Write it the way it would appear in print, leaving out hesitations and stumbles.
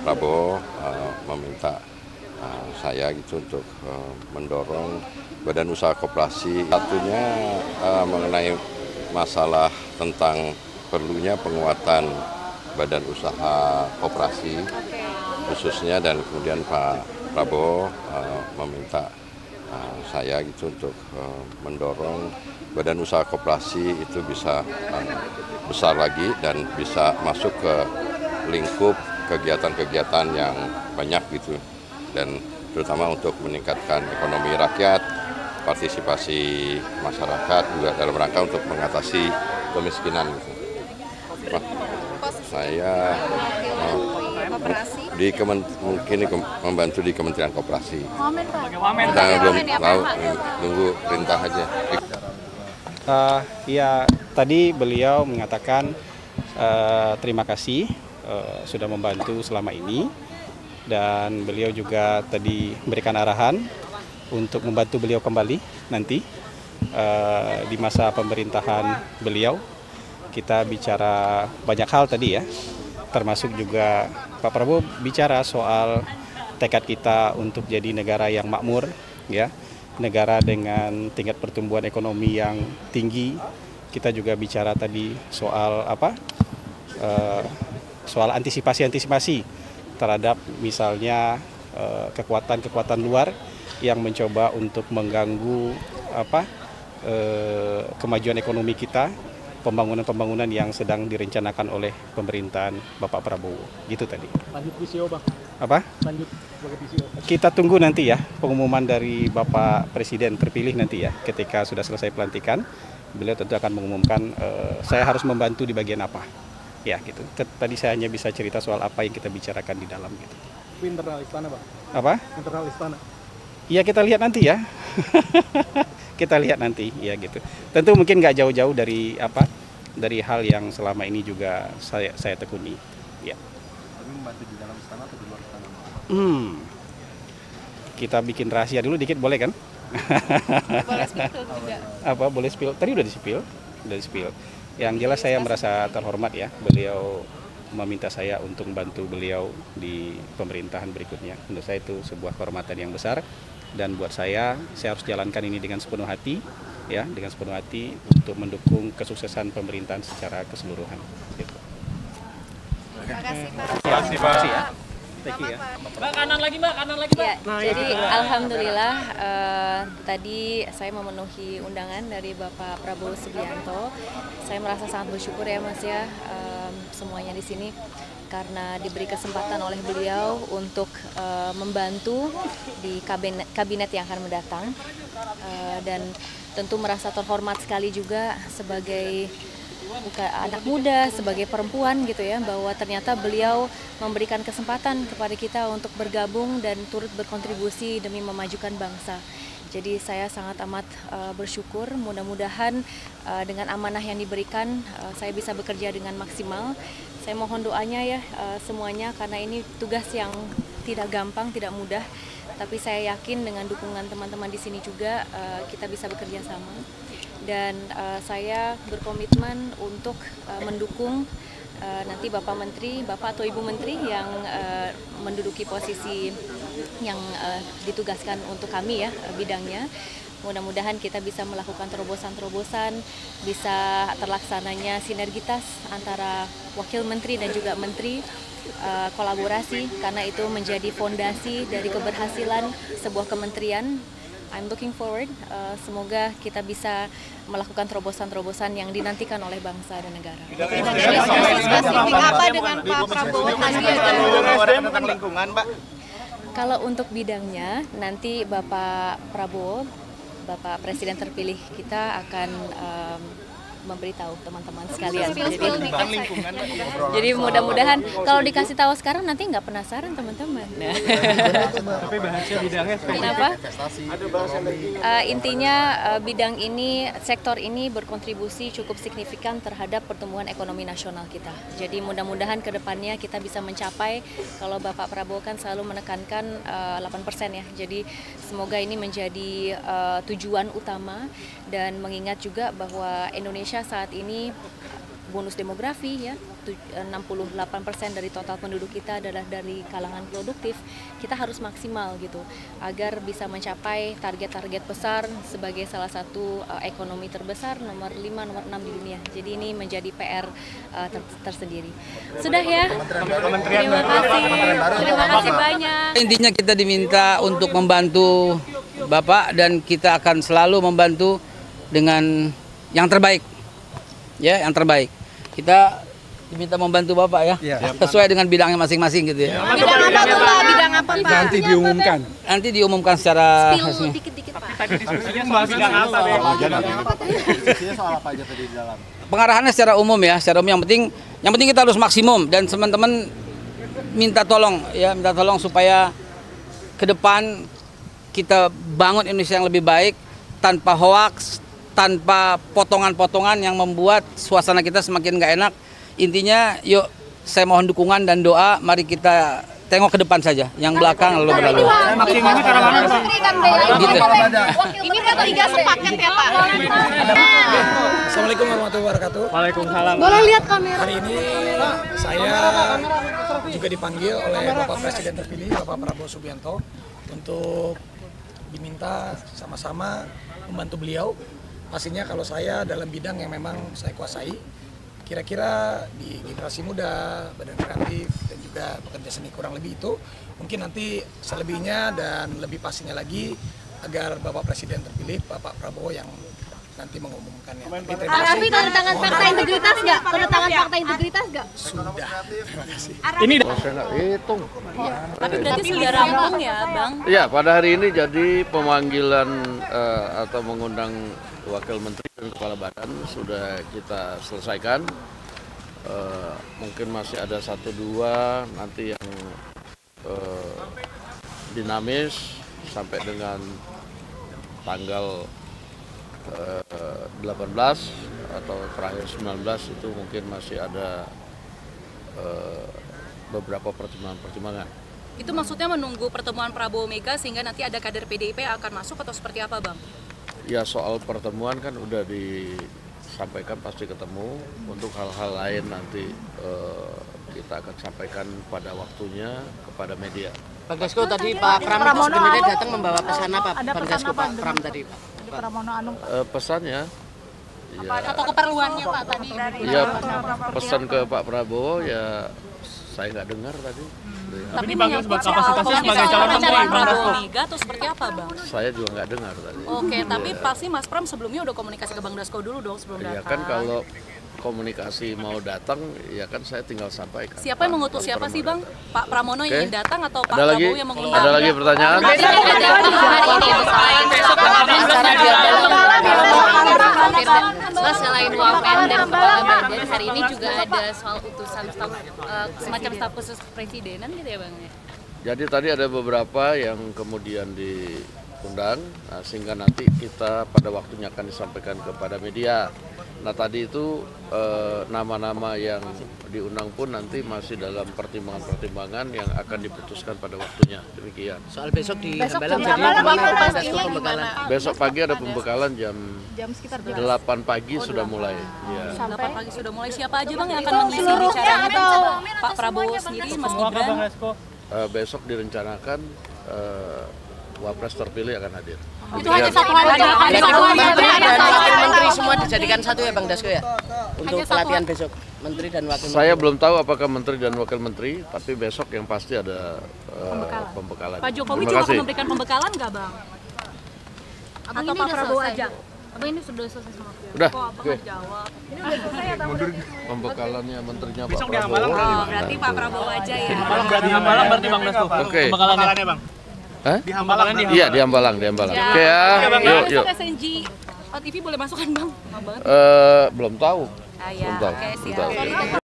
Prabowo meminta saya gitu untuk mendorong badan usaha koperasi. Satunya mengenai masalah tentang perlunya penguatan badan usaha koperasi khususnya, dan kemudian Pak Prabowo meminta saya gitu untuk mendorong badan usaha koperasi itu bisa besar lagi dan bisa masuk ke lingkup kegiatan-kegiatan yang banyak gitu, dan terutama untuk meningkatkan ekonomi rakyat, partisipasi masyarakat juga dalam rangka untuk mengatasi kemiskinan gitu. Saya mungkin membantu di Kementerian Koperasi. Kita belum tahu, tunggu perintah aja. Ya, tadi beliau mengatakan terima kasih sudah membantu selama ini, dan beliau juga tadi memberikan arahan untuk membantu beliau kembali nanti di masa pemerintahan beliau. Kita bicara banyak hal tadi ya, termasuk juga Pak Prabowo bicara soal tekad kita untuk jadi negara yang makmur, ya, negara dengan tingkat pertumbuhan ekonomi yang tinggi. Kita juga bicara tadi soal soal antisipasi terhadap misalnya kekuatan-kekuatan luar yang mencoba untuk mengganggu kemajuan ekonomi kita, pembangunan yang sedang direncanakan oleh pemerintahan Bapak Prabowo. Gitu tadi. Lanjut VCO, Bang. Apa? Lanjut sebagai VCO. Kita tunggu nanti ya pengumuman dari Bapak Presiden terpilih nanti ya. Ketika sudah selesai pelantikan, beliau tentu akan mengumumkan saya harus membantu di bagian apa. Ya gitu. Tadi saya hanya bisa cerita soal apa yang kita bicarakan di dalam gitu. Internal istana, Bang. Apa? Internal istana. Iya, kita lihat nanti ya. Kita lihat nanti ya gitu. Tentu mungkin nggak jauh-jauh dari hal yang selama ini juga saya tekuni. Ya. Tapi membantu di dalam istana atau di luar istana? Kita bikin rahasia dulu dikit, boleh kan? Boleh spill juga. Boleh spill? Tadi udah di spill. Yang jelas saya merasa terhormat ya, beliau meminta saya untuk membantu beliau di pemerintahan berikutnya. Menurut saya itu sebuah kehormatan yang besar, dan buat saya harus jalankan ini dengan sepenuh hati, ya, dengan sepenuh hati untuk mendukung kesuksesan pemerintahan secara keseluruhan. Gitu. Terima kasih, Pak. Terima kasih ya. Thank you ya. Mbak, kanan lagi, Mbak. Ya, jadi alhamdulillah tadi saya memenuhi undangan dari Bapak Prabowo Subianto. Saya merasa sangat bersyukur ya Mas ya, semuanya di sini karena diberi kesempatan oleh beliau untuk membantu di kabinet yang akan mendatang, dan tentu merasa terhormat sekali juga sebagai anak muda, sebagai perempuan gitu ya, bahwa ternyata beliau memberikan kesempatan kepada kita untuk bergabung dan turut berkontribusi demi memajukan bangsa. Jadi saya sangat amat bersyukur, mudah-mudahan dengan amanah yang diberikan saya bisa bekerja dengan maksimal. Saya mohon doanya ya semuanya, karena ini tugas yang tidak gampang, tidak mudah. Tapi saya yakin dengan dukungan teman-teman di sini juga kita bisa bekerja sama. Dan saya berkomitmen untuk mendukung nanti Bapak Menteri, Bapak atau Ibu Menteri yang menduduki posisi yang ditugaskan untuk kami ya bidangnya. Mudah-mudahan kita bisa melakukan terobosan-terobosan, bisa terlaksananya sinergitas antara Wakil Menteri dan juga Menteri, kolaborasi, karena itu menjadi fondasi dari keberhasilan sebuah kementerian. I'm looking forward, semoga kita bisa melakukan terobosan-terobosan yang dinantikan oleh bangsa dan negara. Spesifik apa dengan Pak Prabowo tadi tentang lingkungan, Mbak? Kalau untuk bidangnya, nanti Bapak Prabowo, Bapak Presiden terpilih kita akan memberitahu teman-teman sekalian. Jadi mudah-mudahan kalau dikasih tahu sekarang nanti nggak penasaran teman-teman. Nah. Tapi bahasnya bidangnya Kenapa? Intinya bidang ini, sektor ini berkontribusi cukup signifikan terhadap pertumbuhan ekonomi nasional kita. Jadi mudah-mudahan ke depannya kita bisa mencapai, kalau Bapak Prabowo kan selalu menekankan 8% ya. Jadi semoga ini menjadi tujuan utama, dan mengingat juga bahwa Indonesia saat ini bonus demografi ya, 68% dari total penduduk kita adalah dari kalangan produktif. Kita harus maksimal gitu agar bisa mencapai target-target besar sebagai salah satu ekonomi terbesar nomor 5, nomor 6 di dunia. Jadi ini menjadi PR tersendiri. Sudah ya. Terima kasih banyak. Intinya kita diminta untuk membantu Bapak dan kita akan selalu membantu dengan yang terbaik. Ya, yang terbaik. Kita diminta membantu Bapak ya. Sesuai dengan bidangnya masing-masing gitu ya. Bidang apa tuh Pak? Bidang apa Pak? Nanti diumumkan. Nanti diumumkan secara Spill dikit-dikit Pak. Tadi diskusinya soal bidang apa, Bang? Diskusinya soal apa aja tadi di dalam? pengarahannya secara umum ya, secara umum yang penting kita harus maksimum dan teman-teman minta tolong supaya ke depan kita bangun Indonesia yang lebih baik tanpa hoaks, tanpa potongan-potongan yang membuat suasana kita semakin nggak enak. Intinya yuk saya mohon dukungan dan doa, mari kita tengok ke depan saja, yang belakang lalu berlalu. Maksimumnya cara mana, Pak? Gitu. Ini bertiga sepaket ya Pak. Assalamualaikum warahmatullahi wabarakatuh. Waalaikumsalam. Boleh lihat kamera. Hari ini saya juga dipanggil oleh Bapak Presiden terpilih Bapak Prabowo Subianto untuk diminta sama-sama membantu beliau. Pastinya kalau saya dalam bidang yang memang saya kuasai, kira-kira di generasi muda, badan kreatif, dan juga pekerja seni kurang lebih itu, mungkin nanti selebihnya dan lebih pastinya lagi agar Bapak Presiden terpilih, Bapak Prabowo yang nanti mengumumkannya. Tapi terima kasih. Raffi tanda tangan fakta integritas nggak? Tanda tangan fakta integritas nggak? Sudah, terima kasih. Ini Saya nggak hitung. Tapi berarti sudah rampung ya, Bang? Ya, pada hari ini jadi pemanggilan atau mengundang Wakil Menteri dan Kepala Badan sudah kita selesaikan. Mungkin masih ada 1-2 nanti yang dinamis sampai dengan tanggal 18 atau terakhir 19 itu mungkin masih ada beberapa pertimbangan-pertimbangan. Itu maksudnya menunggu pertemuan Prabowo Mega sehingga nanti ada kader PDIP yang akan masuk atau seperti apa, Bang? Ya, soal pertemuan kan udah disampaikan pasti ketemu. Untuk hal-hal lain nanti kita akan sampaikan pada waktunya kepada media. Pak Dasko, tadi Pak Pram itu sebenarnya datang membawa pesan apa? Pak Dasko, Pak Pram tadi Pak. Pesannya ya, Atau keperluannya Pak tadi? ya pesan ke Pak Prabowo ya saya nggak dengar tadi. Tapi dipanggil sebagai kapasitasnya sebagai calon menteri, Bang Prabowo Dasko. Mega atau seperti apa, Bang? Saya juga nggak dengar tadi. Oke, tapi pasti Mas Pram sebelumnya udah komunikasi ke Bang Dasko dulu dong sebelum datang. Ya kan kalau komunikasi mau datang, ya kan saya tinggal sampaikan. Siapa yang mengutus siapa sih, Bang? Pak Pramono yang ingin datang atau Pak Ada lagi? Prabowo yang mengundang? Ada lagi pertanyaan? Selain Wamen dan Kepala Badan, hari ini juga ada soal utusan staf, semacam staf khusus presidenan gitu ya Bang? Jadi tadi ada beberapa yang kemudian diundang, sehingga nanti kita pada waktunya akan disampaikan kepada media. Nah tadi itu nama-nama yang diundang pun nanti masih dalam pertimbangan-pertimbangan yang akan diputuskan pada waktunya. Demikian. Soal besok di Hambalang jadi pembekalan. Besok pagi ada pembekalan jam sekitar 8 pagi sudah mulai. Ya. 8 pagi sudah mulai. Siapa aja Bang yang akan mengisi bicaranya, Bang? Pak Prabowo sendiri, Mas Gibran? Besok direncanakan Wapres terpilih akan hadir. Itu hanya satu hari. Menteri semua dijadikan satu ya Bang Dasko ya? Untuk pelatihan besok, Menteri dan Wakil Menteri. Saya belum tahu apakah Menteri dan Wakil Menteri, tapi besok yang pasti ada pembekalan. Pak Jokowi juga akan memberikan pembekalan nggak, Bang? Atau Pak Prabowo aja? Apa ini sudah selesai sama Udah, Oke. Jawab. pembekalannya menterinya Pak Besok di Hambalang Prabowo. Berarti Pak Prabowo aja ya. Di Hambalang berarti Bang Dasko. Oke. Pembekalannya, Bang. Hah? Di Hambalang. Iya, di Hambalang. Oke ya, yuk. SNG TV boleh masuk kan, Bang? Belum tahu. Ya. Belum tahu. Oke, Belum tahu. siap.